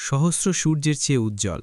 সহস্র সূর্যের চেয়ে উজ্জ্বল।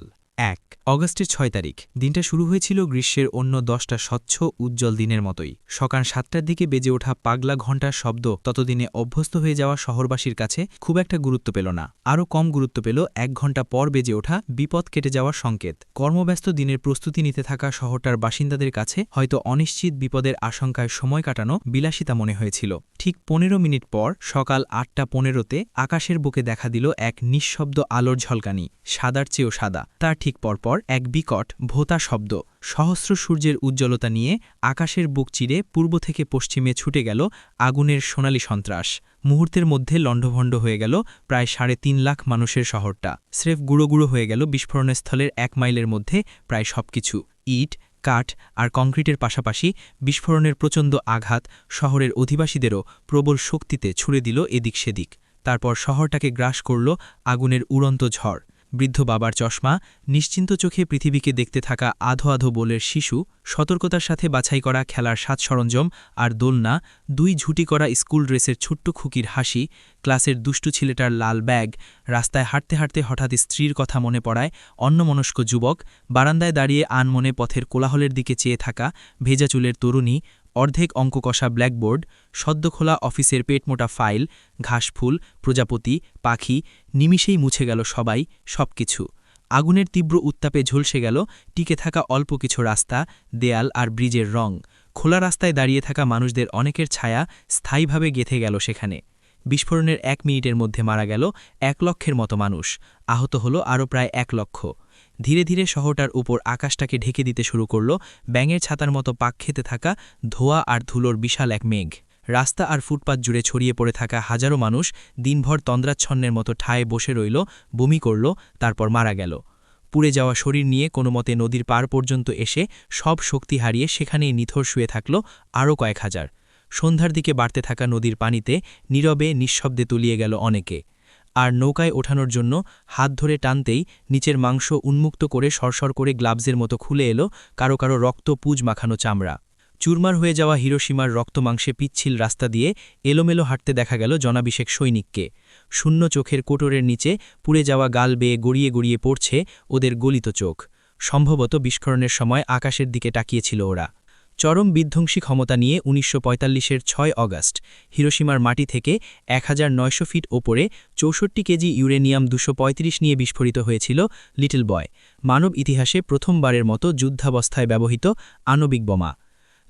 ১ অগাস্টের ৬ তারিখ দিনটা শুরু হয়েছিল গ্রীষ্মের অন্য ১০টা স্বচ্ছ উজ্জ্বল দিনের মতোই। সকাল ৭টার দিকে বেজে ওঠা পাগলা ঘণ্টার শব্দ ততদিনে অভ্যস্ত হয়ে যাওয়া শহরবাসীর কাছে খুব একটা গুরুত্ব পেল না। আরও কম গুরুত্ব পেল ১ ঘণ্টা পর বেজে ওঠা বিপদ কেটে যাওয়ার সংকেত। কর্মব্যস্ত দিনের প্রস্তুতি নিতে থাকা শহরটার বাসিন্দাদের কাছে হয়তো অনিশ্চিত বিপদের আশঙ্কায় সময় কাটানো বিলাসিতা মনে হয়েছিল। ঠিক ১৫ মিনিট পর সকাল ৮টা ১৫তে আকাশের বুকে দেখা দিল এক নিঃশব্দ আলোর ঝলকানি, সাদার চেয়েও সাদা। তার ঠিক পরপর এক বিকট ভোঁতা শব্দ। সহস্র সূর্যের উজ্জ্বলতা নিয়ে আকাশের বুক চিরে পূর্ব থেকে পশ্চিমে ছুটে গেল আগুনের সোনালি সন্ত্রাস। মুহূর্তের মধ্যে লণ্ডভণ্ড হয়ে গেল প্রায় ৩.৫ লাখ মানুষের শহরটা। স্রেফ গুঁড়ো গুঁড়ো হয়ে গেল বিস্ফোরণের স্থলের ১ মাইলের মধ্যে প্রায় সবকিছু। ইট, কাঠ আর কংক্রিটের পাশাপাশি বিস্ফোরণের প্রচণ্ড আঘাত শহরের অধিবাসীদেরও প্রবল শক্তিতে ছুড়ে দিল এদিক সেদিক। তারপর শহরটাকে গ্রাস করল আগুনের উড়ন্ত ঝড়। বৃদ্ধ বাবার চশমা, নিশ্চিন্ত চোখে পৃথিবীকে দেখতে থাকা আধো আধো বোলের শিশু, সতর্কতার সাথে বাছাই করা খেলার সাজ সরঞ্জাম আর দোলনা, ২ ঝুঁটি করা স্কুল ড্রেসের ছোট্ট খুকির হাসি, ক্লাসের দুষ্টু ছেলেটার লাল ব্যাগ, রাস্তায় হাঁটতে হাঁটতে হঠাৎ স্ত্রীর কথা মনে পড়ায় অন্যমনস্ক যুবক, বারান্দায় দাঁড়িয়ে আনমনে পথের কোলাহলের দিকে চেয়ে থাকা ভেজা চুলের তরুণী, অর্ধেক অঙ্ক কষা ব্ল্যাকবোর্ড, সদ্য খোলা অফিসের পেটমোটা ফাইল, ঘাসফুল, প্রজাপতি, পাখি, নিমিষেই মুছে গেল সবাই, সবকিছু। আগুনের তীব্র উত্তাপে ঝলসে গেল টিকে থাকা অল্প কিছু রাস্তা, দেয়াল আর ব্রিজের রং। খোলা রাস্তায় দাঁড়িয়ে থাকা মানুষদের অনেকের ছায়া স্থায়ীভাবে গেঁথে গেল সেখানে। বিস্ফোরণের ১ মিনিটের মধ্যে মারা গেল ১ লক্ষের মতো মানুষ, আহত হল আরও প্রায় ১ লক্ষ। ধীরে ধীরে শহরটার উপর আকাশটাকে ঢেকে দিতে শুরু করল ব্যাঙের ছাতার মতো পাক খেতে থাকা ধোঁয়া আর ধুলোর বিশাল এক মেঘ। রাস্তা আর ফুটপাত জুড়ে ছড়িয়ে পড়ে থাকা হাজারো মানুষ দিনভর তন্দ্রাচ্ছন্নের মতো ঠায়ে বসে রইল, বমি করল, তারপর মারা গেল। পুড়ে যাওয়া শরীর নিয়ে কোনোমতে নদীর পার পর্যন্ত এসে সব শক্তি হারিয়ে সেখানেই নিথর শুয়ে থাকল আরও কয়েক হাজার। সন্ধ্যার দিকে বাড়তে থাকা নদীর পানিতে নীরবে নিঃশব্দে তলিয়ে গেল অনেকে। আর নৌকায় ওঠানোর জন্য হাত ধরে টানতেই নিচের মাংস উন্মুক্ত করে সরসর করে গ্লাভসের মতো খুলে এলো কারো কারো রক্ত পুজ মাখানো চামড়া। চুরমার হয়ে যাওয়া হিরোশিমার রক্তমাংসে পিচ্ছিল রাস্তা দিয়ে এলোমেলো হাঁটতে দেখা গেল জনাবিষেক সৈনিককে। শূন্য চোখের কোটরের নিচে পুড়ে যাওয়া গাল বেয়ে গড়িয়ে গড়িয়ে পড়ছে ওদের গলিত চোখ। সম্ভবত বিস্ফোরণের সময় আকাশের দিকে তাকিয়েছিল ওরা। চরম বিধ্বংসী ক্ষমতা নিয়ে ১৯৪৫-এর ৬ অগাস্ট হিরোশিমার মাটি থেকে ১৯০০ ফিট ওপরে ৬৪ কেজি ইউরেনিয়াম ২৩৫ নিয়ে বিস্ফোরিত হয়েছিল লিটল বয়, মানব ইতিহাসে প্রথমবারের মতো যুদ্ধাবস্থায় ব্যবহৃত আণবিক বোমা।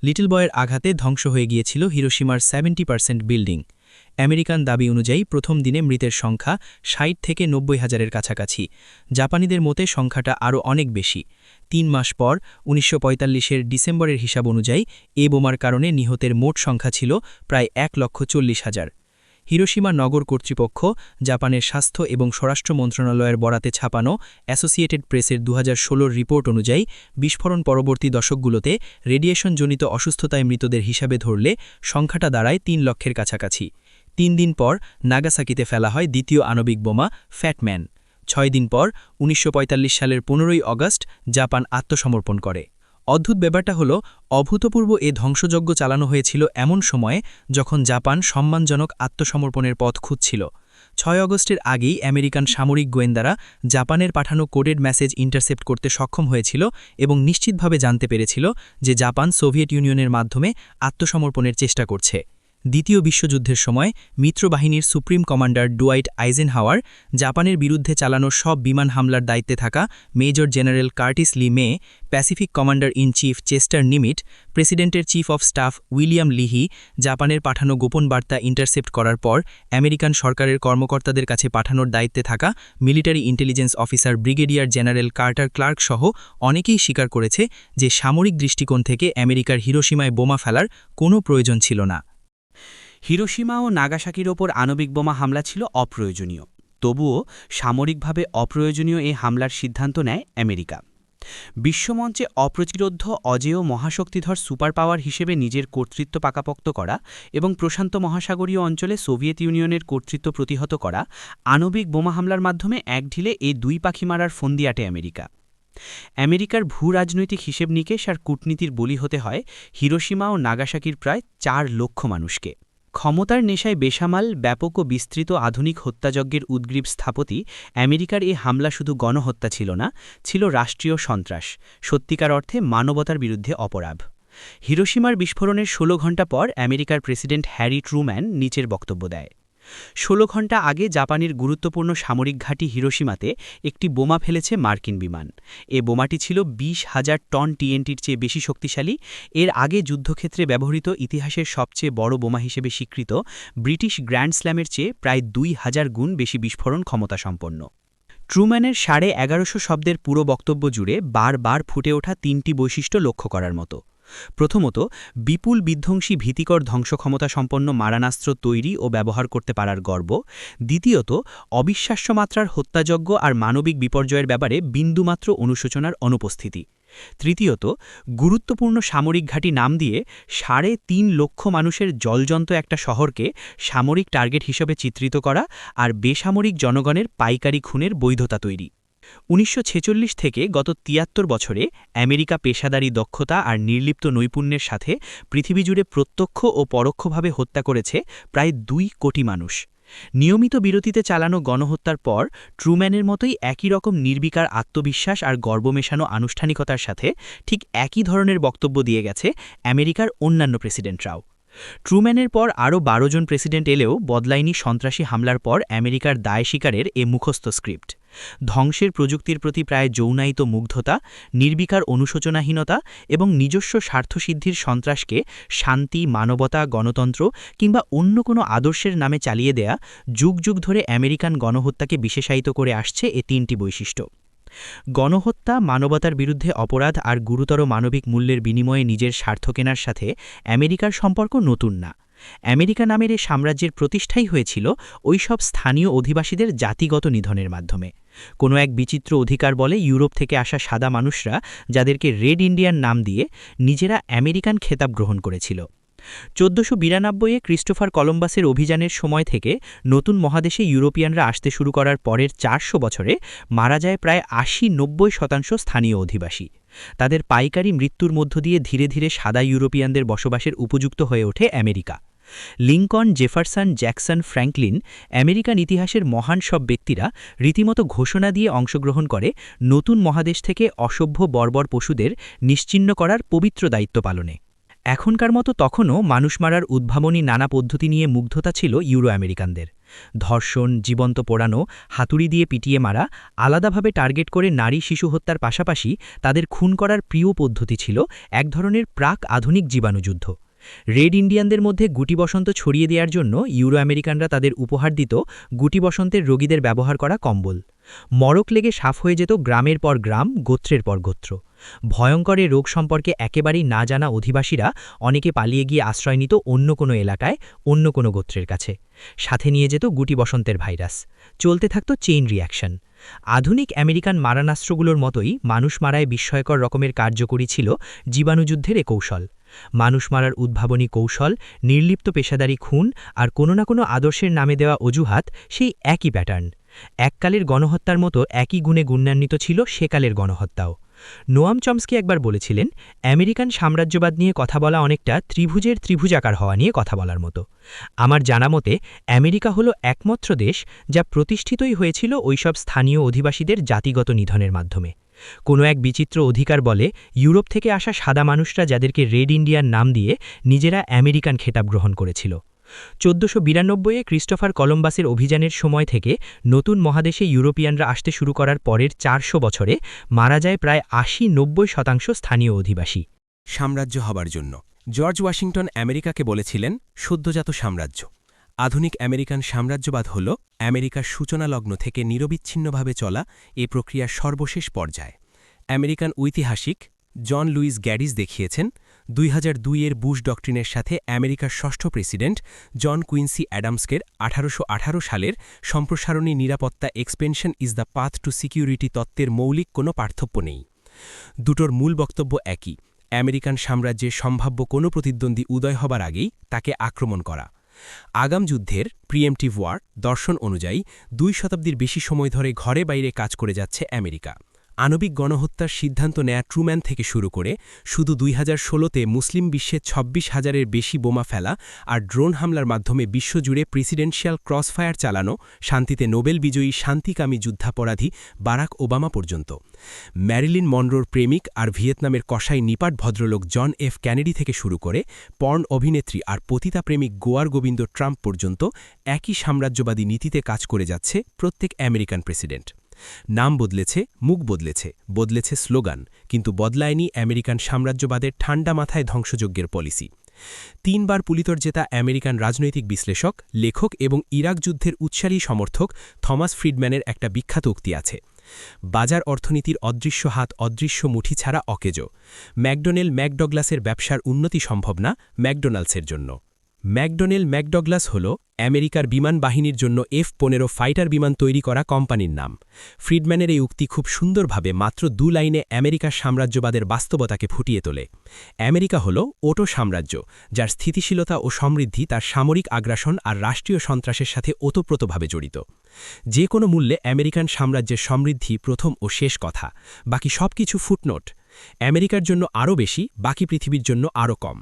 লিটল বয়ের আঘাতে ধ্বংস হয়ে গিয়েছিল হিরোশিমার ৭০% বিল্ডিং। আমেরিকান দাবি অনুযায়ী প্রথম দিনে মৃতের সংখ্যা ৬০ থেকে ৯০,০০০-এর কাছাকাছি। জাপানিদের মতে সংখ্যাটা আরও অনেক বেশি। ৩ মাস পর ১৯৪৫-এর ডিসেম্বরের হিসাব অনুযায়ী এ বোমার কারণে নিহতের মোট সংখ্যা ছিল প্রায় ১,৪০,০০০। হিরোশিমা নগর কর্তৃপক্ষ, জাপানের স্বাস্থ্য এবং স্বরাষ্ট্র মন্ত্রণালয়ের বরাতে ছাপানো অ্যাসোসিয়েটেড প্রেসের ২০১৬-র রিপোর্ট অনুযায়ী বিস্ফোরণ পরবর্তী দশকগুলোতে রেডিয়েশনজনিত অসুস্থতায় মৃতদের হিসাবে ধরলে সংখ্যাটা দাঁড়ায় ৩ লক্ষের কাছাকাছি। ৩ দিন পর নাগাসাকিতে ফেলা হয় দ্বিতীয় আণবিক বোমা ফ্যাটম্যান। ৬ দিন পর ১৯৪৫ সালের ১৫ই অগাস্ট জাপান আত্মসমর্পণ করে। অদ্ভুত ব্যাপারটা হলো, অভূতপূর্ব এ ধ্বংসযজ্ঞ চালানো হয়েছিল এমন সময়ে যখন জাপান সম্মানজনক আত্মসমর্পণের পথ খুঁজছিল। ৬ অগস্টের আগেই আমেরিকান সামরিক গোয়েন্দারা জাপানের পাঠানো কোডেড মেসেজ ইন্টারসেপ্ট করতে সক্ষম হয়েছিল এবং নিশ্চিতভাবে জানতে পেরেছিল যে জাপান সোভিয়েত ইউনিয়নের মাধ্যমে আত্মসমর্পণের চেষ্টা করছে। দ্বিতীয় বিশ্বযুদ্ধের সময় মিত্রবাহিনীর সুপ্রিম কমান্ডার ডুয়াইট আইজেনহাওয়ার, জাপানের বিরুদ্ধে চালানো সব বিমান হামলার দায়িত্বে থাকা major general Curtis Le May, Pacific commander in chief Chester Nimitz, প্রেসিডেন্টের chief of staff William Leahy জাপানের পাঠানো গোপন বার্তা ইন্টারসেপ্ট করার পর আমেরিকান সরকারের কর্মকর্তাদের কাছে পাঠানোর দায়িত্বে থাকা military intelligence officer brigadier general Carter Clarke সহ অনেকেই স্বীকার করেছে যে সামরিক দৃষ্টিকোণ থেকে আমেরিকার হিরোশিমায় বোমা ফেলার কোনো প্রয়োজন ছিল না। হিরোশিমা ও নাগাসাকির ওপর আণবিক বোমা হামলা ছিল অপ্রয়োজনীয়। তবুও সামরিকভাবে অপ্রয়োজনীয় এ হামলার সিদ্ধান্ত নেয় আমেরিকা। বিশ্বমঞ্চে অপ্রতিরোধ্য অজেয় মহাশক্তিধর সুপার পাওয়ার হিসেবে নিজের কর্তৃত্ব পাকাপোক্ত করা এবং প্রশান্ত মহাসাগরীয় অঞ্চলে সোভিয়েত ইউনিয়নের কর্তৃত্ব প্রতিহত করা আণবিক বোমা হামলার মাধ্যমে এক ঢিলে এই ২ পাখি মারার ফন্দি আটে আমেরিকা। আমেরিকার ভূরাজনৈতিক হিসেব নিকেশ আর কূটনীতির বলি হতে হয় হিরোশিমা ও নাগাসাকির প্রায় ৪ লক্ষ মানুষকে। ক্ষমতার নেশায় বেসামাল ব্যাপক ও বিস্তৃত আধুনিক হত্যাযজ্ঞের উদ্গ্রীব স্থাপতি আমেরিকার এই হামলা শুধু গণহত্যা ছিল না, ছিল রাষ্ট্রীয় সন্ত্রাস, সত্যিকার অর্থে মানবতার বিরুদ্ধে অপরাধ। হিরোশিমার বিস্ফোরণের ১৬ ঘণ্টা পর আমেরিকার প্রেসিডেন্ট হ্যারি ট্রুম্যান নিচের বক্তব্য দেয়। ১৬ ঘণ্টা আগে জাপানের গুরুত্বপূর্ণ সামরিক ঘাঁটি হিরোশিমাতে একটি বোমা ফেলেছে মার্কিন বিমান। এ বোমাটি ছিল ২০,০০০ টন টিএনটির চেয়ে বেশি শক্তিশালী। এর আগে যুদ্ধক্ষেত্রে ব্যবহৃত ইতিহাসের সবচেয়ে বড় বোমা হিসেবে স্বীকৃত ব্রিটিশ গ্র্যান্ড স্ল্যামের চেয়ে প্রায় ২,০০০ গুণ বেশি বিস্ফোরণ ক্ষমতা সম্পন্ন। ট্রুম্যানের ১১৫০ শব্দের পুরো বক্তব্য জুড়ে বারবার ফুটে ওঠা ৩টি বৈশিষ্ট্য লক্ষ্য করার মতো। প্রথমত, বিপুল বিধ্বংসী ভীতিকর ধ্বংসক্ষমতা সম্পন্ন মারণাস্ত্র তৈরি ও ব্যবহার করতে পারার গর্ব। দ্বিতীয়ত, অবিশ্বাস্য মাত্রার হত্যাযজ্ঞ আর মানবিক বিপর্যয়ের ব্যাপারে বিন্দুমাত্র অনুশোচনার অনুপস্থিতি। তৃতীয়ত, গুরুত্বপূর্ণ সামরিক ঘাঁটি নাম দিয়ে ৩.৫ লক্ষ মানুষের জলজন্ত একটা শহরকে সামরিক টার্গেট হিসেবে চিত্রিত করা আর বেসামরিক জনগণের পাইকারি খুনের বৈধতা তৈরি। ১৯৪৬ থেকে গত ৭৩ বছরে আমেরিকা পেশাদারি দক্ষতা আর নির্লিপ্ত নৈপুণ্যের সাথে পৃথিবীজুড়ে প্রত্যক্ষ ও পরোক্ষভাবে হত্যা করেছে প্রায় ২ কোটি মানুষ। নিয়মিত বিরতিতে চালানো গণহত্যার পর ট্রুম্যানের মতোই একই রকম নির্বিকার আত্মবিশ্বাস আর গর্ব মেশানো আনুষ্ঠানিকতার সাথে ঠিক একই ধরনের বক্তব্য দিয়ে গেছে আমেরিকার অন্যান্য প্রেসিডেন্টরাও। ট্রুম্যানের পর আরও ১২ জন প্রেসিডেন্ট এলেও বদলায়নি সন্ত্রাসী হামলার পর আমেরিকার দায় স্বীকারের এ মুখস্থ স্ক্রিপ্ট। ধ্বংসের প্রযুক্তির প্রতি প্রায় যৌনায়িত মুগ্ধতা, নির্বিকার অনুশোচনাহীনতা এবং নিজস্ব স্বার্থসিদ্ধির সন্ত্রাসকে শান্তি, মানবতা, গণতন্ত্র কিংবা অন্য কোনো আদর্শের নামে চালিয়ে দেয়া যুগ যুগ ধরে আমেরিকান গণহত্যাকে বিশেষায়িত করে আসছে এ ৩টি বৈশিষ্ট্য। গণহত্যা, মানবতার বিরুদ্ধে অপরাধ আর গুরুতর মানবিক মূল্যের বিনিময়ে নিজের স্বার্থ কেনার সাথে আমেরিকার সম্পর্ক নতুন না। আমেরিকা নামের এ সাম্রাজ্যের প্রতিষ্ঠাই হয়েছিল ওইসব স্থানীয় অধিবাসীদের জাতিগত নিধনের মাধ্যমে। কোনো এক বিচিত্র অধিকার বলে ইউরোপ থেকে আসা সাদা মানুষরা, যাদেরকে রেড ইন্ডিয়ান নাম দিয়ে, নিজেরা আমেরিকান খেতাব গ্রহণ করেছিল। ১৪৯২-এ ক্রিস্টোফার কলম্বাসের অভিযানের সময় থেকে নতুন মহাদেশে ইউরোপিয়ানরা আসতে শুরু করার পরের ৪০০ বছরে মারা যায় প্রায় ৮০-৯০% স্থানীয় অধিবাসী। তাদের পাইকারি মৃত্যুর মধ্য দিয়ে ধীরে ধীরে সাদা ইউরোপিয়ানদের বসবাসের উপযুক্ত হয়ে ওঠে America. Lincoln, Jefferson, Jackson, Franklin, American ইতিহাসের মহান সব ব্যক্তিরা রীতিমতো ঘোষণা দিয়ে অংশগ্রহণ করে নতুন মহাদেশ থেকে অসভ্য বর্বর পশুদের নিশ্চিহ্ন করার পবিত্র দায়িত্ব পালনে। এখনকার মতো তখনও মানুষ মারার উদ্ভাবনী নানা পদ্ধতি নিয়ে মুগ্ধতা ছিল ইউরো আমেরিকানদের। ধর্ষণ, জীবন্ত পোড়ানো, হাতুড়ি দিয়ে পিটিয়ে মারা, আলাদাভাবে টার্গেট করে নারী শিশু হত্যার পাশাপাশি তাদের খুন করার প্রিয় পদ্ধতি ছিল এক ধরনের প্রাক আধুনিক জীবাণুযুদ্ধ। রেড ইন্ডিয়ানদের মধ্যে গুটি বসন্ত ছড়িয়ে দেওয়ার জন্য ইউরো আমেরিকানরা তাদের উপহার দিত গুটি বসন্তের রোগীদের ব্যবহার করা কম্বল। মরক লেগে সাফ হয়ে যেত গ্রামের পর গ্রাম, গোত্রের পর গোত্র। ভয়ঙ্কর রোগ সম্পর্কে একেবারেই না জানা অধিবাসীরা অনেকে পালিয়ে গিয়ে আশ্রয় নিত অন্য কোনো এলাকায়, অন্য কোনো গোত্রের কাছে। সাথে নিয়ে যেত গুটি বসন্তের ভাইরাস। চলতে থাকত চেইন রিঅ্যাকশন। আধুনিক আমেরিকান মারণাস্ত্রগুলোর মতোই মানুষ মারায় বিস্ময়কর রকমের কার্যকরী ছিল জীবাণুযুদ্ধের এ কৌশল। মানুষ মারার উদ্ভাবনী কৌশল, নির্লিপ্ত পেশাদারি খুন আর কোনো না কোনো আদর্শের নামে দেওয়া অজুহাত সেই একই প্যাটার্ন। এককালের গণহত্যার মতো একই গুণে গুণান্বিত ছিল সেকালের গণহত্যাও। নোয়াম চমস্কি একবার বলেছিলেন, আমেরিকান সাম্রাজ্যবাদ নিয়ে কথা বলা অনেকটা ত্রিভুজের ত্রিভুজাকার হওয়া নিয়ে কথা বলার মতো। আমার জানা মতে আমেরিকা হলো একমাত্র দেশ যা প্রতিষ্ঠিতই হয়েছিল ওইসব স্থানীয় অধিবাসীদের জাতিগত নিধনের মাধ্যমে। কোনো এক বিচিত্র অধিকার বলে ইউরোপ থেকে আসা সাদা মানুষরা, যাদেরকে রেড ইন্ডিয়ান নাম দিয়ে, নিজেরা আমেরিকান খেতাব গ্রহণ করেছিল। ১৪৯২-এ ক্রিস্টোফার কলম্বাসের অভিযানের সময় থেকে নতুন মহাদেশে ইউরোপিয়ানরা আসতে শুরু করার পরের ৪০০ বছরে মারা যায় প্রায় ৮০-৯০% স্থানীয় অধিবাসী। সাম্রাজ্য হবার জন্য জর্জ ওয়াশিংটন আমেরিকাকে বলেছিলেন সদ্যজাত সাম্রাজ্য। আধুনিক আমেরিকান সাম্রাজ্যবাদ হল আমেরিকার সূচনালগ্ন থেকে নিরবিচ্ছিন্নভাবে চলা এ প্রক্রিয়ার সর্বশেষ পর্যায়। আমেরিকান ঐতিহাসিক জন লুইস গ্যাডিস দেখিয়েছেন ২০০২-এর বুশ ডক্ট্রিনের সাথে আমেরিকার ষষ্ঠ প্রেসিডেন্ট জন কুইন্সি অ্যাডামসকের ১৮১৮ সালের সম্প্রসারণী নিরাপত্তা expansion is the path to security তত্ত্বের মৌলিক কোনো পার্থক্য নেই। দুটোর মূল বক্তব্য একই, আমেরিকান সাম্রাজ্যে সম্ভাব্য কোনো প্রতিদ্বন্দ্বী উদয় হবার আগেই তাকে আক্রমণ করা। আগাম যুদ্ধের প্রিএমটিভ ওয়ার দর্শন অনুযায়ী ২ শতাব্দীর বেশি সময় ধরে ঘরে বাইরে কাজ করে যাচ্ছে আমেরিকা। আণবিক গণহত্যার সিদ্ধান্ত নেয়া ট্রুম্যান থেকে শুরু করে শুধু 2016তে মুসলিম বিশ্বে 26,000-এর বেশি বোমা ফেলা আর ড্রোন হামলার মাধ্যমে বিশ্বজুড়ে প্রেসিডেন্সিয়াল ক্রসফায়ার চালানো, শান্তিতে নোবেল বিজয়ী শান্তিকামী যুদ্ধাপরাধী বারাক ওবামা পর্যন্ত, ম্যারিলিন মনরোর প্রেমিক আর ভিয়েতনামের কসাই নিপাট ভদ্রলোক জন এফ ক্যানেডি থেকে শুরু করে পর্ন অভিনেত্রী আর পতিতা প্রেমিক গোয়ার গোবিন্দ ট্রাম্প পর্যন্ত একই সাম্রাজ্যবাদী নীতিতে কাজ করে যাচ্ছে প্রত্যেক আমেরিকান প্রেসিডেন্ট। নাম বদলেছে, মুখ বদলেছে, বদলেছে স্লোগান, কিন্তু বদলায়নি আমেরিকান সাম্রাজ্যবাদের ঠান্ডা মাথায় ধ্বংসযজ্ঞের পলিসি। 3 বার পুলিতর জেতা আমেরিকান রাজনৈতিক বিশ্লেষক, লেখক এবং ইরাক যুদ্ধের উৎসারী সমর্থক থমাস ফ্রিডম্যানের একটা বিখ্যাত উক্তি আছে, বাজার অর্থনীতির অদৃশ্য হাত অদৃশ্য মুঠি ছাড়া অকেজো। ম্যাকডোনাল্ডসের ব্যবসার উন্নতি সম্ভব না ম্যাকডোনাল্ডসের জন্য। ম্যাকডোনাল্ডস হল আমেরিকার বিমান বাহিনীর জন্য F-15 ফাইটার বিমান তৈরি করা কোম্পানির নাম। ফ্রিডম্যানের এই উক্তি খুব সুন্দরভাবে মাত্র 2 লাইনে আমেরিকার সাম্রাজ্যবাদের বাস্তবতাকে ফুটিয়ে তোলে। আমেরিকা হল ওটো সাম্রাজ্য, যার স্থিতিশীলতা ও সমৃদ্ধি তার সামরিক আগ্রাসন আর রাষ্ট্রীয় সন্ত্রাসের সাথে ওতপ্রোতভাবে জড়িত। যে কোনো মূল্যে আমেরিকান সাম্রাজ্যের সমৃদ্ধি প্রথম ও শেষ কথা, বাকি সবকিছু ফুটনোট। আমেরিকার জন্য আরও বেশি, বাকি পৃথিবীর জন্য আরও কম।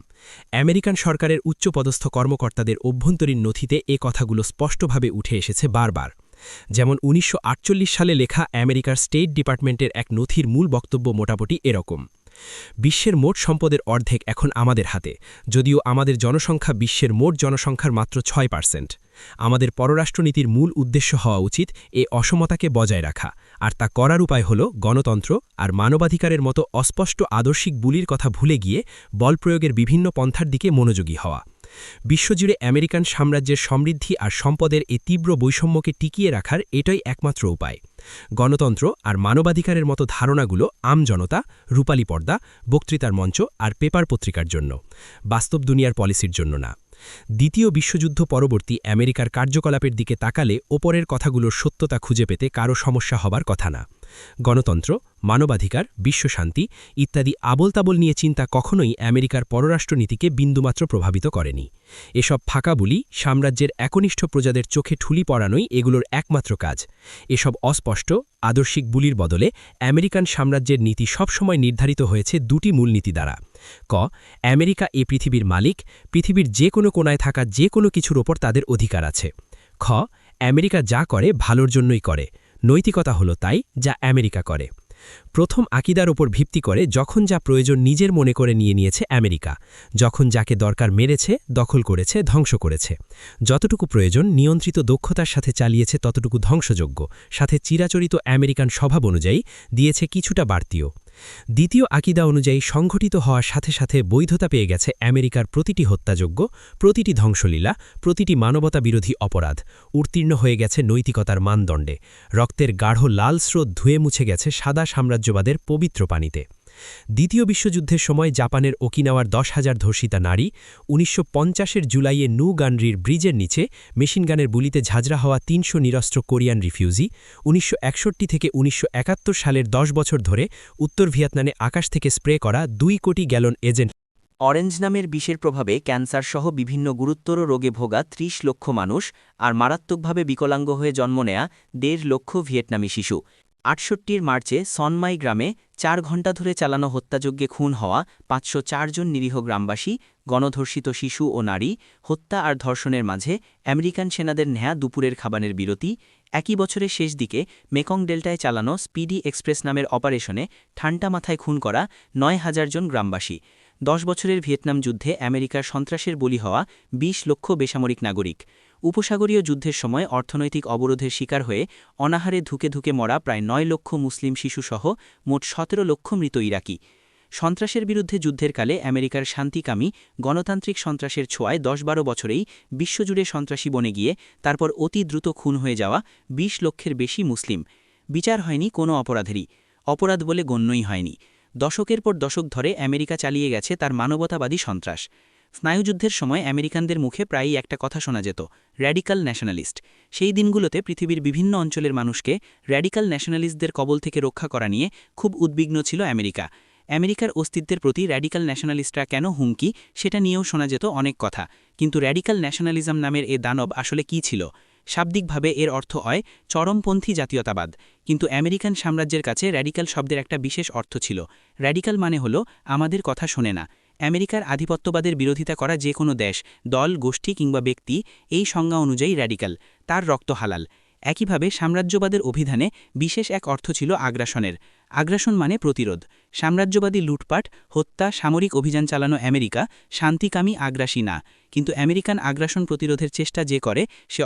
আমেরিকান সরকারের উচ্চপদস্থ কর্মকর্তাদের অভ্যন্তরীণ নথিতে এ কথাগুলো স্পষ্টভাবে উঠে এসেছে বারবার। যেমন 1948 সালে লেখা আমেরিকার স্টেট ডিপার্টমেন্টের এক নথির মূল বক্তব্য মোটামুটি এরকম: বিশ্বের মোট সম্পদের অর্ধেক এখন আমাদের হাতে, যদিও আমাদের জনসংখ্যা বিশ্বের মোট জনসংখ্যার মাত্র 6%। আমাদের পররাষ্ট্রনীতির মূল উদ্দেশ্য হওয়া উচিত এ অসমতাকে বজায় রাখা, আর তা করার উপায় হল গণতন্ত্র আর মানবাধিকারের মতো অস্পষ্ট আদর্শিক বুলির কথা ভুলে গিয়ে বলপ্রয়োগের বিভিন্ন পন্থার দিকে মনোযোগী হওয়া। বিশ্বজুড়ে আমেরিকান সাম্রাজ্যের সমৃদ্ধি আর সম্পদের এই তীব্র বৈষম্যকে টিকিয়ে রাখার এটাই একমাত্র উপায়। গণতন্ত্র আর মানবাধিকারের মতো ধারণাগুলো আমজনতা, রূপালী পর্দা, বক্তৃতার মঞ্চ আর পেপার পত্রিকার জন্য, বাস্তব দুনিয়ার পলিসির জন্য না। দ্বিতীয় বিশ্বযুদ্ধ পরবর্তী আমেরিকার কার্যকলাপের দিকে তাকালে ওপরের কথাগুলোর সত্যতা খুঁজে পেতে কারও সমস্যা হবার কথা না। গণতন্ত্র, মানবাধিকার, বিশ্বশান্তি ইত্যাদি আবোলতাবোল নিয়ে চিন্তা কখনোই আমেরিকার পররাষ্ট্রনীতিকে বিন্দুমাত্র প্রভাবিত করেনি। এসব ফাঁকা বুলি সাম্রাজ্যের একনিষ্ঠ প্রজাদের চোখে ঠুলি পড়ানোই এগুলোর একমাত্র কাজ। এসব অস্পষ্ট আদর্শিক বুলির বদলে আমেরিকান সাম্রাজ্যের নীতি সবসময় নির্ধারিত হয়েছে 2টি মূলনীতি দ্বারা। ক, আমেরিকা এ পৃথিবীর মালিক, পৃথিবীর যে কোনো কোনায় থাকা যে কোনো কিছুর ওপর তাদের অধিকার আছে। খ, আমেরিকা যা করে ভালোর জন্যই করে, নৈতিকতা হলো তাই যা আমেরিকা করে। প্রথম আকিদার ওপর ভিত্তি করে যখন যা প্রয়োজন নিজের মনে করে নিয়েছে আমেরিকা, যখন যাকে দরকার মেরেছে, দখল করেছে, ধ্বংস করেছে। যতটুকু প্রয়োজন নিয়ন্ত্রিত দক্ষতার সাথে চালিয়েছে ততটুকু ধ্বংসযোগ্য, সাথে চিরাচরিত আমেরিকান স্বভাব অনুযায়ী দিয়েছে কিছুটা বাড়তিও। দ্বিতীয় আকিদা অনুযায়ী সংঘটিত হওয়ার সাথে সাথে বৈধতা পেয়ে গেছে আমেরিকার প্রতিটি হত্যাযোগ্য, প্রতিটি ধ্বংসলীলা, প্রতিটি মানবতা বিরোধী অপরাধ উত্তীর্ণ হয়ে গেছে নৈতিকতার মানদণ্ডে। রক্তের গাঢ় লাল স্রোত ধুয়ে মুছে গেছে সাদা সাম্রাজ্যবাদের পবিত্র পানিতে। দ্বিতীয় বিশ্বযুদ্ধের সময় জাপানের ওকিনাওয়ার 10,000 ধর্ষিতা নারী, 1950-এর জুলাইয়ে নু গানরির ব্রিজের নিচে মেশিনগানের বুলিতে ঝাঁঝরা হওয়া 300 নিরস্ত্র কোরিয়ান রিফিউজি, 1961 থেকে 1971 সালের 10 বছর ধরে উত্তর ভিয়েতনামে আকাশ থেকে স্প্রে করা 2 কোটি গ্যালন এজেন্ট অরেঞ্জ নামের বিষের প্রভাবে ক্যান্সারসহ বিভিন্ন গুরুতর রোগে ভোগা 30 লক্ষ মানুষ আর মারাত্মকভাবে বিকলাঙ্গ হয়ে জন্ম নেয়া 1.5 লক্ষ ভিয়েতনামী শিশু। 68 মার্চে সনমাই গ্রামে 4 ঘণ্টা ধরে চালানো হত্যাযজ্ঞে খুন হওয়া 504 জন নিরীহ গ্রামবাসী, গণধর্ষিত শিশু ও নারী, হত্যা আর ধর্ষণের মাঝে আমেরিকান সেনাদের নেয়া দুপুরের খাবারের বিরতি। একই বছরের শেষ দিকে মেকং ডেল্টায় চালানো স্পিডি এক্সপ্রেস নামের অপারেশনে ঠান্ডা মাথায় খুন করা 9,000 জন গ্রামবাসী। 10 বছরের ভিয়েতনাম যুদ্ধে আমেরিকার সন্ত্রাসের বলি হওয়া 20 লক্ষ বেসামরিক নাগরিক। উপসাগরীয় যুদ্ধের সময় অর্থনৈতিক অবরোধের শিকার হয়ে অনাহারে ধুকে ধুকে মরা প্রায় 9 লক্ষ মুসলিম শিশুসহ মোট 17 লক্ষ মৃত ইরাকি। সন্ত্রাসের বিরুদ্ধে যুদ্ধের কালে আমেরিকার শান্তিকামী গণতান্ত্রিক সন্ত্রাসের ছোঁয়ায় 10-12 বছরেই বিশ্বজুড়ে সন্ত্রাসী বনে গিয়ে তারপর অতি দ্রুত খুন হয়ে যাওয়া 20 লক্ষের বেশি মুসলিম। বিচার হয়নি কোনো অপরাধেরই, অপরাধ বলে গণ্যই হয়নি। দশকের পর দশক ধরে আমেরিকা চালিয়ে গেছে তার মানবতাবাদী সন্ত্রাস। স্নায়ুযুদ্ধের সময় আমেরিকানদের মুখে প্রায়ই একটা কথা শোনা যেত, র্যাডিক্যাল ন্যাশনালিস্ট। সেই দিনগুলোতে পৃথিবীর বিভিন্ন অঞ্চলের মানুষকে র্যাডিক্যাল ন্যাশনালিস্টদের কবল থেকে রক্ষা করা নিয়ে খুব উদ্বিগ্ন ছিল আমেরিকা। আমেরিকার অস্তিত্বের প্রতি র্যাডিক্যাল ন্যাশনালিস্টরা কেন হুমকি, সেটা নিয়েও শোনা যেত অনেক কথা। কিন্তু র্যাডিক্যাল ন্যাশনালিজম নামের এ দানব আসলে কী ছিল? শাব্দিকভাবে এর অর্থ হয় চরমপন্থী জাতীয়তাবাদ, কিন্তু আমেরিকান সাম্রাজ্যের কাছে র্যাডিক্যাল শব্দের একটা বিশেষ অর্থ ছিল। র্যাডিক্যাল মানে হলো আমাদের কথা শোনে না। আমেরিকার আধিপত্যবাদের বিরোধিতা করা যে কোনো দেশ, দল, গোষ্ঠী কিংবা ব্যক্তি এই সংজ্ঞা অনুযায়ী র্যাডিক্যাল, তার রক্ত হালাল। একইভাবে সাম্রাজ্যবাদের অভিধানে বিশেষ এক অর্থ ছিল আগ্রাসনের। আগ্রাসন মানে প্রতিরোধ। সাম্রাজ্যবাদী লুটপাট, হত্যা, সামরিক অভিযান চালানো আমেরিকা শান্তিকামী, আগ্রাসী না। কিন্তু আমেরিকান আগ্রাসন প্রতিরোধের চেষ্টা যে করে সে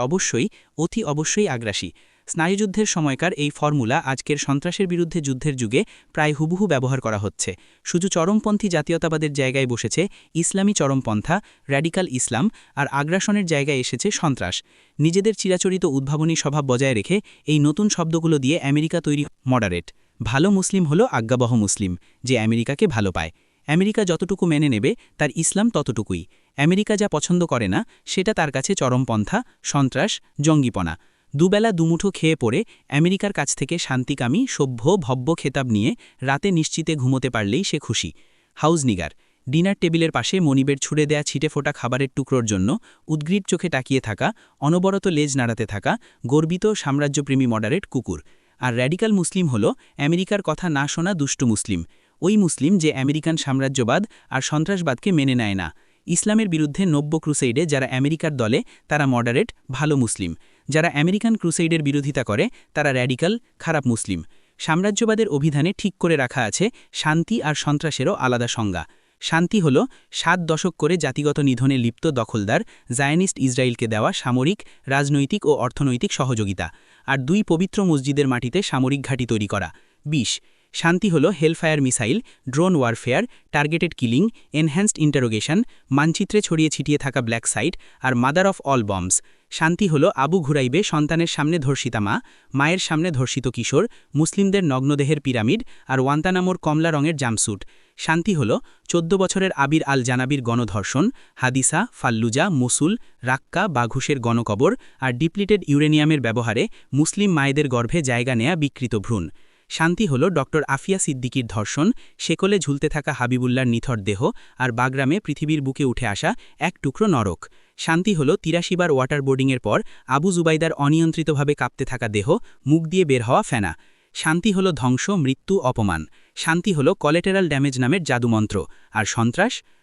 অবশ্যই আগ্রাসী। স্নায়ুযুদ্ধের সময়কার এই ফর্মুলা আজকের সন্ত্রাসের বিরুদ্ধে যুদ্ধের যুগে প্রায় হুবহু ব্যবহার করা হচ্ছে। শুধু চরমপন্থী জাতীয়তাবাদের জায়গায় বসেছে ইসলামী চরমপন্থা, র্যাডিক্যাল ইসলাম, আর আগ্রাসনের জায়গায় এসেছে সন্ত্রাস। নিজেদের চিরাচরিত উদ্ভাবনী স্বভাব বজায় রেখে এই নতুন শব্দগুলো দিয়ে আমেরিকা তৈরি মডারেট। ভালো মুসলিম হলো আজ্ঞাবহ মুসলিম, যে আমেরিকাকে ভালো পায়। আমেরিকা যতটুকু মেনে নেবে তার ইসলাম ততটুকুই। আমেরিকা যা পছন্দ করে না সেটা তার কাছে চরমপন্থা, সন্ত্রাস, জঙ্গিপনা। দুবেলা দুমুঠো খেয়ে পড়ে আমেরিকার কাছ থেকে শান্তিকামী, সভ্য, ভব্য খেতাব নিয়ে রাতে নিশ্চিতে ঘুমোতে পারলেই সে খুশি। হাউস নিগার, ডিনার টেবিলের পাশে মনিবের ছুড়ে দেয়া ছিটেফোঁটা খাবারের টুকরোর জন্য উদ্গ্রীব চোখে তাকিয়ে থাকা, অনবরত লেজ নাড়াতে থাকা গর্বিত সাম্রাজ্যপ্রেমী মডারেট কুকুর। আর র্যাডিক্যাল মুসলিম হল আমেরিকার কথা না শোনা দুষ্ট মুসলিম, ওই মুসলিম যে আমেরিকান সাম্রাজ্যবাদ আর সন্ত্রাসবাদকে মেনে নেয় না। ইসলামের বিরুদ্ধে 90 ক্রুসেইডে যারা আমেরিকার দলে তারা মডারেট, ভালো মুসলিম। যারা আমেরিকান ক্রুসেইডের বিরোধিতা করে তারা র্যাডিক্যাল, খারাপ মুসলিম। সাম্রাজ্যবাদের অভিধানে ঠিক করে রাখা আছে শান্তি আর সন্ত্রাসেরও আলাদা সংজ্ঞা। শান্তি হল 7 দশক করে জাতিগত নিধনে লিপ্ত দখলদার জায়নিস্ট ইসরায়েলকে দেওয়া সামরিক, রাজনৈতিক ও অর্থনৈতিক সহযোগিতা, আর 2 পবিত্র মসজিদের মাটিতে সামরিক ঘাঁটি তৈরি করা। 20 শান্তি হল Hellfire missile, drone warfare, targeted killing, enhanced interrogation, মানচিত্রে ছড়িয়ে ছিটিয়ে থাকা ব্ল্যাক সাইট, আর মাদার অফ অল বম্বস। শান্তি হল আবু ঘুরাইবে সন্তানের সামনে ধর্ষিতা মা, মায়ের সামনে ধর্ষিত কিশোর, মুসলিমদের নগ্নদেহের পিরামিড, আর ওয়ান্তানামোর কমলা রঙের জামস্যুট। শান্তি হল 14 বছরের আবির আল জানাবির গণধর্ষণ, হাদিসা, ফাল্লুজা, মুসুল, রাক্কা, বাঘুসের গণকবর, আর ডিপ্লিটেড ইউরেনিয়ামের ব্যবহারে মুসলিম মায়েদের গর্ভে জায়গা নেয়া বিকৃত ভ্রূণ। শান্তি হল ডক্টর আফিয়া সিদ্দিকীর ধর্ষণ, শেকলে ঝুলতে থাকা হাবিবুল্লার নিথর দেহ, আর বাগরামে পৃথিবীর বুকে উঠে আসা এক টুকরো নরক। শান্তি হল 83 বার ওয়াটারবোর্ডিংয়ের পর আবু জুবাইদার অনিয়ন্ত্রিতভাবে কাঁপতে থাকা দেহ, মুখ দিয়ে বের হওয়া ফেনা। শান্তি হল ধ্বংস, মৃত্যু, অপমান। শান্তি হল কলেটেরাল ড্যামেজ নামের জাদুমন্ত্র। আর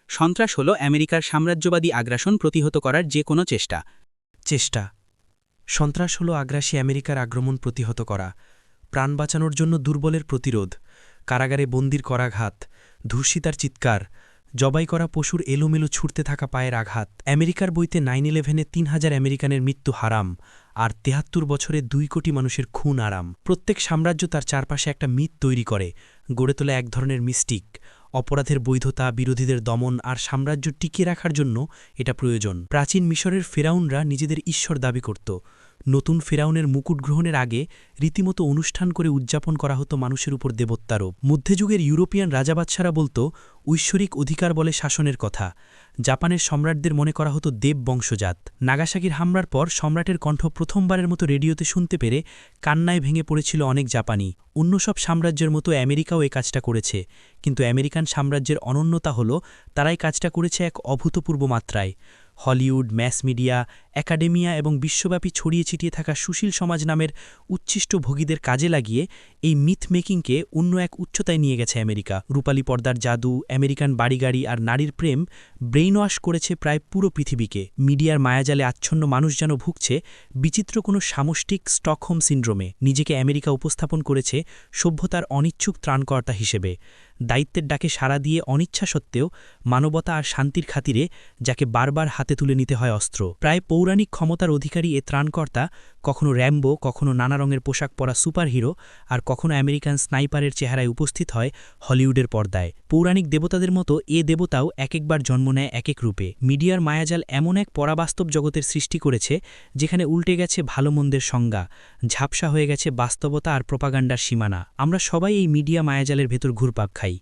সন্ত্রাস হল আমেরিকার সাম্রাজ্যবাদী আগ্রাসন প্রতিহত করার যে কোনো চেষ্টা। সন্ত্রাস হল আগ্রাসী আমেরিকার আক্রমণ প্রতিহত করা, প্রাণ বাঁচানোর জন্য দুর্বলের প্রতিরোধ, কারাগারে বন্দির করাঘাত, ধূর্ষিতার চিৎকার, জবাই করা পশুর এলোমেলো ছুটতে থাকা পায়ের আঘাত। আমেরিকার বইতে 9/11-এ 3000 আমেরিকানের মৃত্যু হারাম, আর 73 বছরে 2 কোটি মানুষের খুন আরাম। প্রত্যেক সাম্রাজ্য তার চারপাশে একটা মিথ তৈরি করে, গড়ে তোলা এক ধরনের মিস্টিক। অপরাধের বৈধতা, বিরোধীদের দমন আর সাম্রাজ্য টিকিয়ে রাখার জন্য এটা প্রয়োজন। প্রাচীন মিশরের ফেরাউনরা নিজেদের ঈশ্বর দাবি করত। নতুন ফেরাউনের মুকুট গ্রহণের আগে রীতিমতো অনুষ্ঠান করে উদযাপন করা হতো মানুষের উপর দেবত্বারোপ। মধ্যযুগের ইউরোপিয়ান রাজাবাদশারা বলতো ঐশ্বরিক অধিকার বলে শাসনের কথা। জাপানের সম্রাটদের মনে করা হতো দেব বংশজাত। নাগাসাকির হামলার পর সম্রাটের কণ্ঠ প্রথমবারের মতো রেডিওতে শুনতে পেরে কান্নায় ভেঙে পড়েছিল অনেক জাপানি। অন্য সব সাম্রাজ্যের মতো আমেরিকাও এই কাজটা করেছে, কিন্তু আমেরিকান সাম্রাজ্যের অনন্যতা হল তারাই কাজটা করেছে এক অভূতপূর্ব মাত্রায়। হলিউড, ম্যাস মিডিয়া, একাডেমিয়া এবং বিশ্বব্যাপী ছড়িয়ে ছিটিয়ে থাকা সুশীল সমাজ নামের উচ্ছিষ্ট ভোগীদের কাজে লাগিয়ে এই মিথ মেকিংকে অন্য এক উচ্চতায় নিয়ে গেছে আমেরিকা। রূপালী পর্দার জাদু, আমেরিকান বাড়িগাড়ি আর নারীর প্রেম ব্রেইন ওয়াশ করেছে প্রায় পুরো পৃথিবীকে। মিডিয়ার মায়াজালে আচ্ছন্ন মানুষ যেন ভুগছে বিচিত্র কোনো সামষ্টিক স্টকহোম সিন্ড্রোমে। নিজেকে আমেরিকা উপস্থাপন করেছে সভ্যতার অনিচ্ছুক ত্রাণকর্তা হিসেবে। দায়িত্বের ডাকে সাড়া দিয়ে অনিচ্ছা সত্ত্বেও মানবতা আর শান্তির খাতিরে যাকে বারবার হাতে তুলে নিতে হয় অস্ত্র। প্রায় পৌরাণিক ক্ষমতার অধিকারী এ ত্রাণকর্তা কখনো র্যাম্বো, কখনো নানা রঙের পোশাক পরা সুপারহিরো, আর কখনো আমেরিকান স্নাইপারের চেহারায় উপস্থিত হয় হলিউডের পর্দায়। পৌরাণিক দেবতাদের মতো এ দেবতাও এক একবার জন্ম নেয় এক এক রূপে। মিডিয়ার মায়াজাল এমন এক পরাবাস্তব জগতের সৃষ্টি করেছে যেখানে উল্টে গেছে ভালো মন্দের সংজ্ঞা, ঝাপসা হয়ে গেছে বাস্তবতা আর প্রোপাগান্ডার সীমানা। আমরা সবাই এই মিডিয়া মায়াজালের ভেতর ঘুরপাক খাই।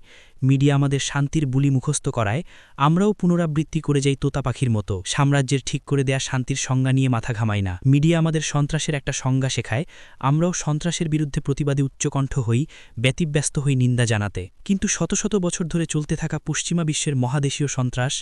মিডিয়া আমাদের শান্তির বুলি মুখস্থ করায় আমরাও পুনরাবৃত্তি করে যাই তোতা পাখির মতো, সাম্রাজ্যের ঠিক করে দেয়া শান্তির সংজ্ঞা নিয়ে মাথা ঘামাই না। মিডিয়া আমাদের সন্ত্রাসের একটা সংজ্ঞা শেখায়, আমরাও সন্ত্রাসের বিরুদ্ধে প্রতিবাদী উচ্চকণ্ঠ হই, ব্যতিব্যস্ত হই নিন্দা জানাতে। কিন্তু শত শত বছর ধরে চলতে থাকা পশ্চিমা বিশ্বের মহাদেশীয় সন্ত্রাস,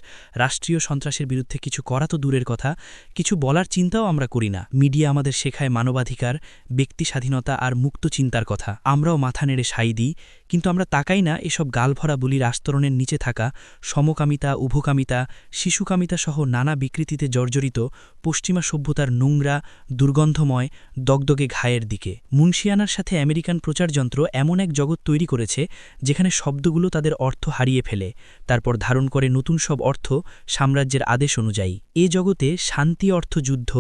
রাষ্ট্রীয় সন্ত্রাসের বিরুদ্ধে কিছু করা তো দূরের কথা, কিছু বলার চিন্তাও আমরা করি না। মিডিয়া আমাদের শেখায় মানবাধিকার, ব্যক্তি স্বাধীনতা আর মুক্ত চিন্তার কথা। আমরাও মাথা নেড়ে সাই দিই, কিন্তু আমরা তাকাই না এসব গালভরা বুলির আস্তরণের নিচে থাকা সমকামিতা, উভকামিতা, শিশুকামিতা সহ নানা বিকৃতিতে জর্জরিত পশ্চিমা সভ্যতার নোংরা, দুর্গন্ধময়, দগদগে ঘায়ের দিকে। মুন্সিয়ানার সাথে আমেরিকান প্রচারযন্ত্র এমন এক জগৎ তৈরি করেছে যেখানে শব্দগুলো তাদের অর্থ হারিয়ে ফেলে, তারপর ধারণ করে নতুন সব অর্থ সাম্রাজ্যের আদেশ অনুযায়ী। এ জগতে শান্তি অর্থ যুদ্ধ,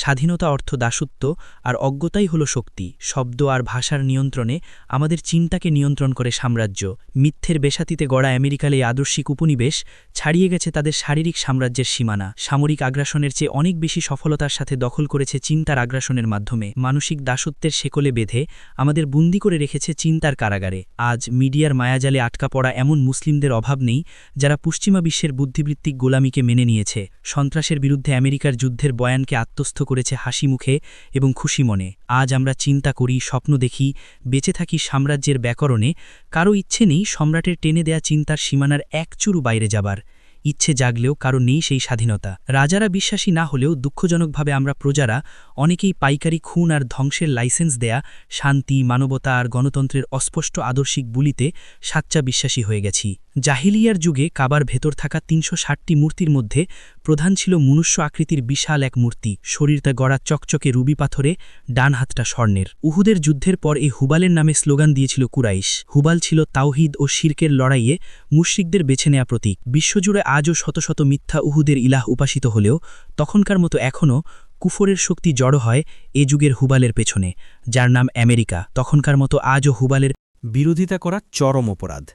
স্বাধীনতা অর্থ দাসত্ব, আর অজ্ঞতাই হল শক্তি। শব্দ আর ভাষার নিয়ন্ত্রণে আমাদের চিন্তাকে নিয়ন্ত্রণ করে সাম্রাজ্য। মিথ্যের বেসাতিতে গড়া আমেরিকার এই আদর্শিক উপনিবেশ ছাড়িয়ে গেছে তাদের শারীরিক সাম্রাজ্যের সীমানা। সামরিক আগ্রাসনের চেয়ে অনেক বেশি সফলতার সাথে দখল করেছে চিন্তার আগ্রাসনের মাধ্যমে। মানসিক দাসত্বের শেকলে বেঁধে আমাদের বন্দী করে রেখেছে চিন্তার কারাগারে। আজ মিডিয়ার মায়াজালে আটকা পড়া এমন মুসলিমদের অভাব নেই যারা পশ্চিমা বিশ্বের বুদ্ধিবৃত্তিক গোলামিকে মেনে নিয়েছে, সন্ত্রাসের বিরুদ্ধে আমেরিকার যুদ্ধের বয়ানকে আত্মস্থ করেছে হাসি মুখে এবং খুশি মনে। আজ আমরা চিন্তা করি, স্বপ্ন দেখি, বেঁচে থাকি সাম্রাজ্যের ব্যাকরণে। কারো ইচ্ছে নেই সম্রাটের টেনে দেয়া চিন্তার সীমানার এক চুরু বাইরে যাবার। ইচ্ছে জাগলেও কারো নেই সেই স্বাধীনতা। রাজারা বিশ্বাসী না হলেও দুঃখজনকভাবে আমরা প্রজারা অনেকেই পাইকারি খুন আর ধ্বংসের লাইসেন্স দেয়া শান্তি, মানবতা আর গণতন্ত্রের অস্পষ্ট আদর্শিক বুলিতে সাচ্চা বিশ্বাসী হয়ে গেছি। জাহিলিয়ার যুগে কাবার ভেতর থাকা ৩৬০টি মূর্তির মধ্যে প্রধান ছিল মনুষ্য আকৃতির বিশাল এক মূর্তি, শরীরটা গড়া চকচকে রুবি পাথরে, ডান হাতটা স্বর্ণের। উহুদের যুদ্ধের পর এই হুবালের নামে স্লোগান দিয়েছিল কুরাইশ। হুবাল ছিল তাওহিদ ও শিরকের লড়াইয়ে মুশরিকদের বেছে নেয়া প্রতীক। বিশ্বজুড়ে আজও শত শত মিথ্যা উহুদের ইলাহ উপাসিত হলেও তখনকার মতো এখনও কুফরের শক্তি জড়ো হয় এ যুগের হুবালের পেছনে, যার নাম আমেরিকা। তখনকার মতো আজও হুবালের বিরোধিতা করা চরম অপরাধ।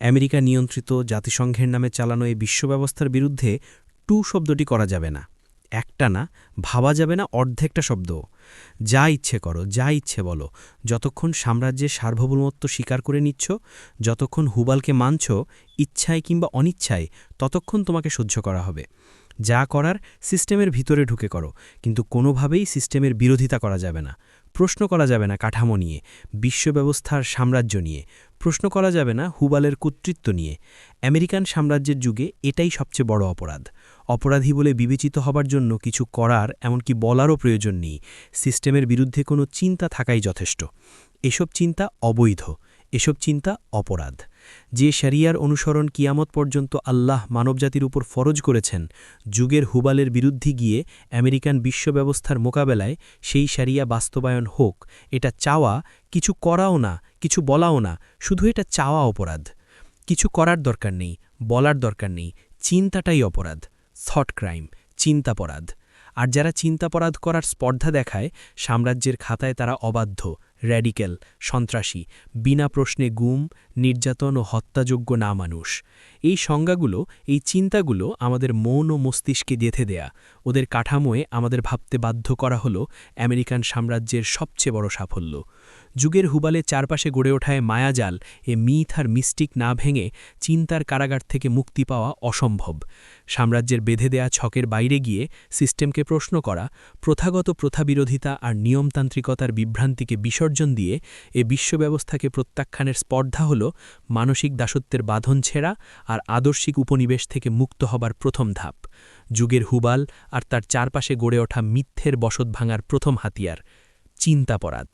আমেরিকা নিয়ন্ত্রিত জাতিসংঘের নামে চালানো এই বিশ্বব্যবস্থার বিরুদ্ধে টু শব্দটি করা যাবে না, একটা না, ভাবা যাবে না অর্ধেকটা শব্দ। যা ইচ্ছে করো, যা ইচ্ছে বলো, যতক্ষণ সাম্রাজ্যের সার্বভৌমত্ব স্বীকার করে নিচ্ছ, যতক্ষণ হুবালকে মানছ ইচ্ছায় কিংবা অনিচ্ছায়, ততক্ষণ তোমাকে সহ্য করা হবে। যা করার সিস্টেমের ভিতরে ঢুকে করো, কিন্তু কোনোভাবেই সিস্টেমের বিরোধিতা করা যাবে না। প্রশ্ন করা যাবে না কাঠামো নিয়ে, বিশ্বব্যবস্থার সাম্রাজ্য নিয়ে, প্রশ্ন করা যাবে না হুবালের কর্তৃত্ব নিয়ে। আমেরিকান সাম্রাজ্যের যুগে এটাই সবচেয়ে বড় অপরাধ। অপরাধী বলে বিবেচিত হবার জন্য কিছু করার, এমনকি বলারও প্রয়োজন নেই। সিস্টেমের বিরুদ্ধে কোনো চিন্তা থাকাই যথেষ্ট। এসব চিন্তা অবৈধ, এসব চিন্তা অপরাধ। যে শরিয়ার অনুসরণ কিয়ামত পর্যন্ত আল্লাহ মানবজাতির উপর ফরজ করেছেন, যুগের হুবালের বিরুদ্ধে গিয়ে আমেরিকান বিশ্বব্যবস্থার মোকাবেলায় সেই শরিয়া বাস্তবায়ন হোক, এটা চাওয়া, কিছু করাও না, কিছু বলাও না, শুধু এটা চাওয়া অপরাধ। কিছু করার দরকার নেই, বলার দরকার নেই, চিন্তাটাই অপরাধ। Thought crime, চিন্তাপরাধ। আর যারা চিন্তাপরাধ করার স্পর্ধা দেখায়, সাম্রাজ্যের খাতায় তারা অবাধ্য, র্যাডিক্যাল, সন্ত্রাসী, বিনা প্রশ্নে গুম, নির্যাতন ও হত্যাযোগ্য না মানুষ। এই সংজ্ঞাগুলো, এই চিন্তাগুলো আমাদের মন ও মস্তিষ্কে গেঁথে দেয়া, ওদের কাঠামোয় আমাদের ভাবতে বাধ্য করা হলো আমেরিকান সাম্রাজ্যের সবচেয়ে বড় সাফল্য। যুগের হুবালে চারপাশে গড়ে ওঠায় মায়াজাল, এ মিথ আর মিস্টিক না ভেঙে চিন্তার কারাগার থেকে মুক্তি পাওয়া অসম্ভব। সাম্রাজ্যের বেঁধে দেয়া ছকের বাইরে গিয়ে সিস্টেমকে প্রশ্ন করা, প্রথাগত প্রথাবিরোধিতা আর নিয়মতান্ত্রিকতার বিভ্রান্তিকে বিসর্জন দিয়ে এ বিশ্বব্যবস্থাকে প্রত্যাখ্যানের স্পর্ধা হল মানসিক দাসত্বের বাঁধন ছেঁড়া আর আদর্শিক উপনিবেশ থেকে মুক্ত হবার প্রথম ধাপ। যুগের হুবাল আর তার চারপাশে গড়ে ওঠা মিথ্যের বসত ভাঙার প্রথম হাতিয়ার, চিন্তাপরাধ।